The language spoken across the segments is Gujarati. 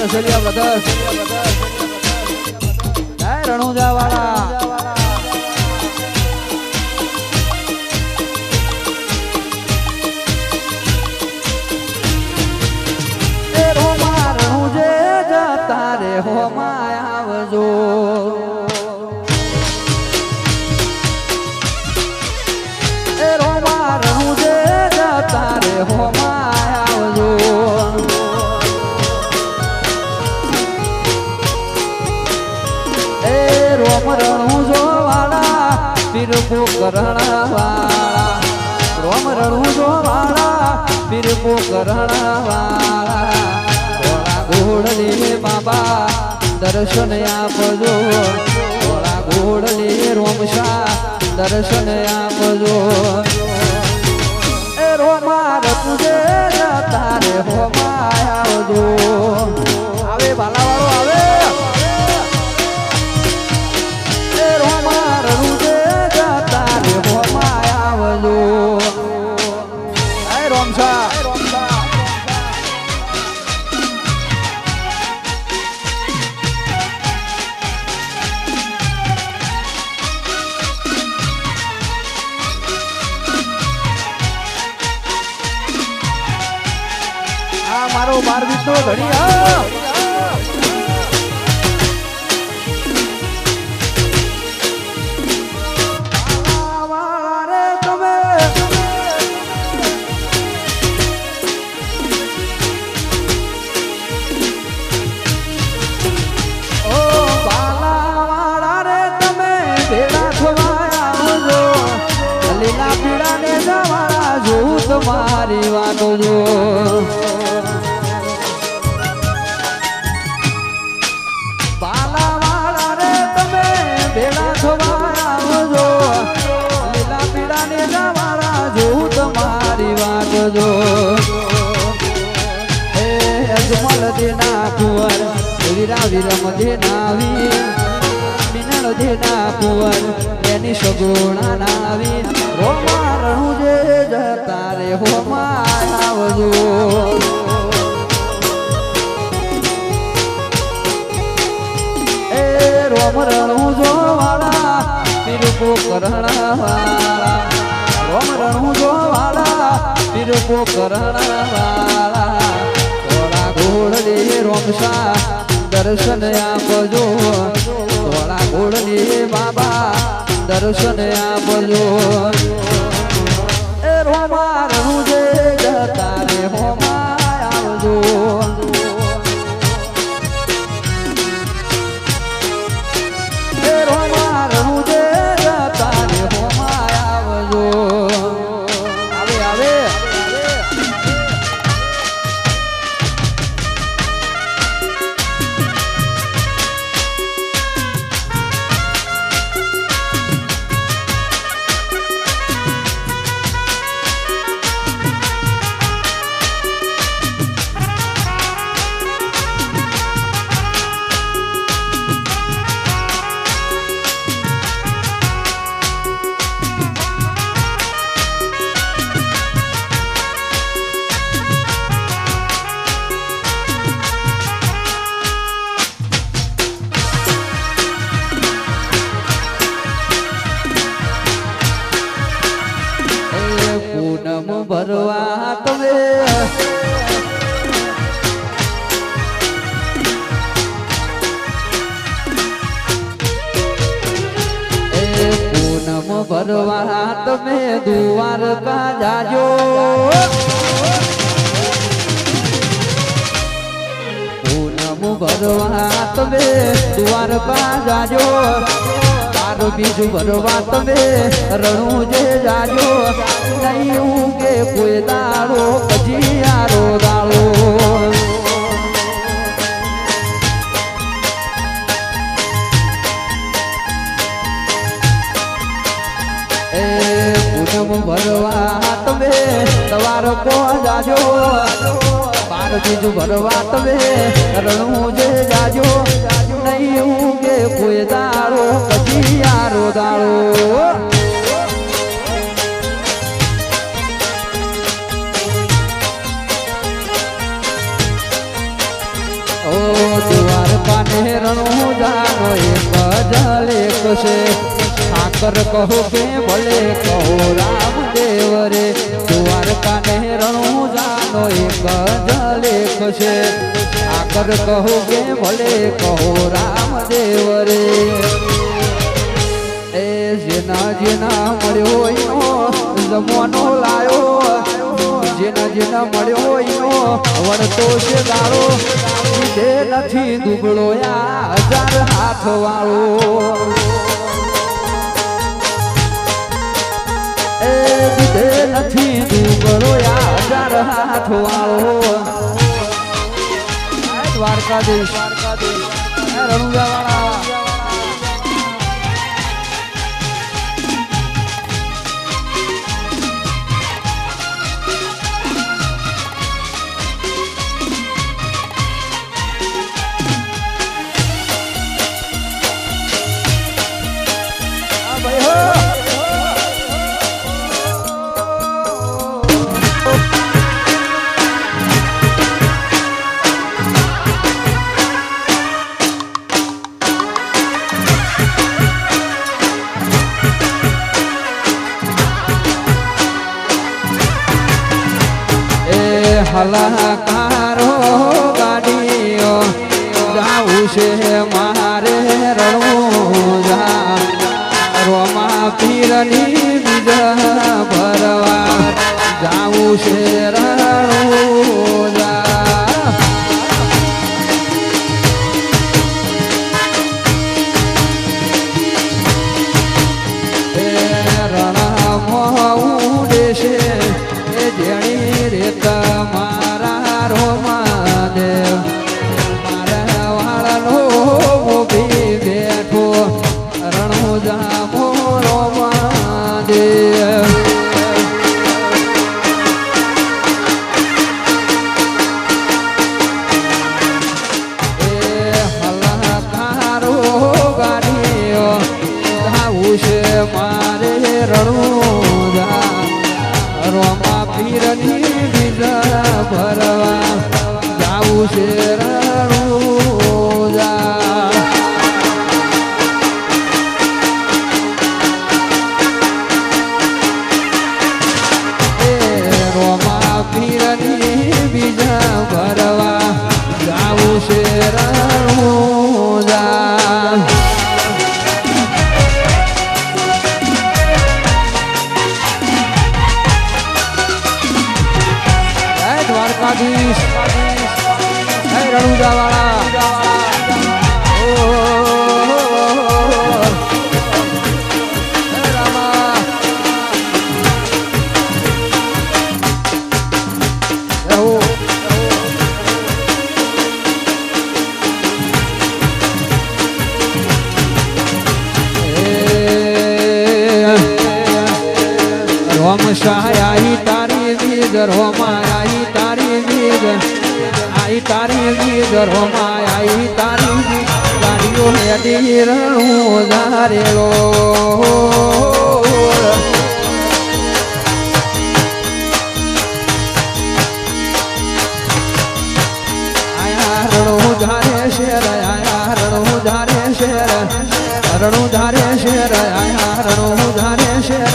સલિયા બ્રધર્સ રણુજા વાળા હોમાં આવજો એ રોમા રહું જે જતા રે હોમાં આવજો એ રોમ રણું જો વાળા પીરપો કરણ વાળા રોમ રણું જો વાળા પીરપો કરણ વાળા ઘોડલી બાબા દર્શન આપજો ઘોડા ઘોડલી રોમશા દર્શન આપજો એ રોમા રતુજે તારે હોમાં આવજો આવે બાલાવાળો આવે એ રોમા રતુજે તારે હોમાં આવજો એ રોમશા મારો બાર બીતો ઘડી રે તમે ઓ બાલાવાળા રે તમે ભેડા થવા આવજો લીલા પીડા ને જવાળા જોઉં તમારી વાતો જો કુંવર વીરા વિરમ દેનાવી મિનળ દેના કુંવર એની સગુણા નાવી રોમા રણું જે જતા રે હોમાં આવજો એ રોમ રણું જો વાળા પીરપો કરણ વાળા રોમ રણું જો વાળા પીરપો કરણ વાળા ઘોડલી રોમશા દર્શન આપજો ધોળા ઘોડલી બાબા દર્શન આપજો એ રોમા રહું જે જતા રે હોમાં આવજો એ રોમા રહું જે જતા રે હોમાં આવજો આવે આવે ભરવા તમે પૂનમ ભરવા તમે દ્વારકા જાજો પૂનમ ભરવા તમે દ્વારકા જાજો બીજું ભરવા તમે રણું જે જાજો નહીં કે કોઈ દાડો પછી આરો દાડો એ પૂનમ ભરવા તમે દ્વારકો જાજો બાર બીજું ભરવા તમે રણું જે જાજો નહીં કે કોઈ દાડો પછી આરો દાડો ઓ છે ઠાકર કહો કે ભલે કહો રામદેવ રે દ્વારકા ને રણુજાનો એક જ લેખ છે ઠાકર કહો કે ભલે કહો રામદેવ રે એ જેના જેના મળ્યો એનો જમવાનો લાયો જેના જેના મળ્યો એનો વળતો છે દાડો લીધે નથી દુબળો યા 1000 હાથ વાળો એ લીધે નથી દુબળો યા 1000 હાથ વાળો દ્વારકાધીશ રણુજા વાળા હલાકારો ગાડીઓ જાવું છે મારે રણુજા રોમા પીરની બીજ ભરવા જાવું છે રણુજા એ રણમાં ઉડે છે એ જેણી રેત મારા રોમાદેવ મારા વાળનો ઉભી બેઠો રણુજા મોરો મહાદેવ એ હલાકારો ગાડીઓ જાવું છે મારે રણુજા રોમા પીરની બીજ ભરવા જાવું છે રણુજા એ રોમા પીરની બીજ ભરવા જાવું છે રણુજા દ્વારકાધીશ રણુજા વાળા રોમ સહાય તારી બીજ રોમાય તારી બીજ આઈ તારી બીજ રોમાય આઈ તારી બીજ ગાડીઓ હેડી રણુજા રેલો આયા રણુજા રે શેર આયા રણુજા રે શેર રણુજા રે શેર આયા રણુજા રે શેર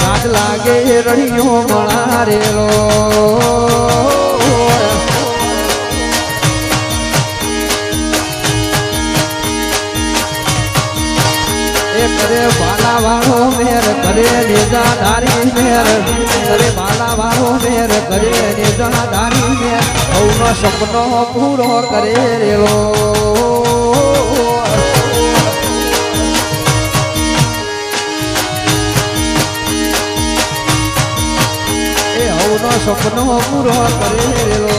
રાત લાગે રણિયો મળારેલો એ કરે બાલા વાળો મેર કરે નેજા ધારી મેર કરે બાલા વાળો મેર કરે નેજા ધારી મેર હવનો સપનો પૂરો કરે રેલો સપનો પૂરો કરેલો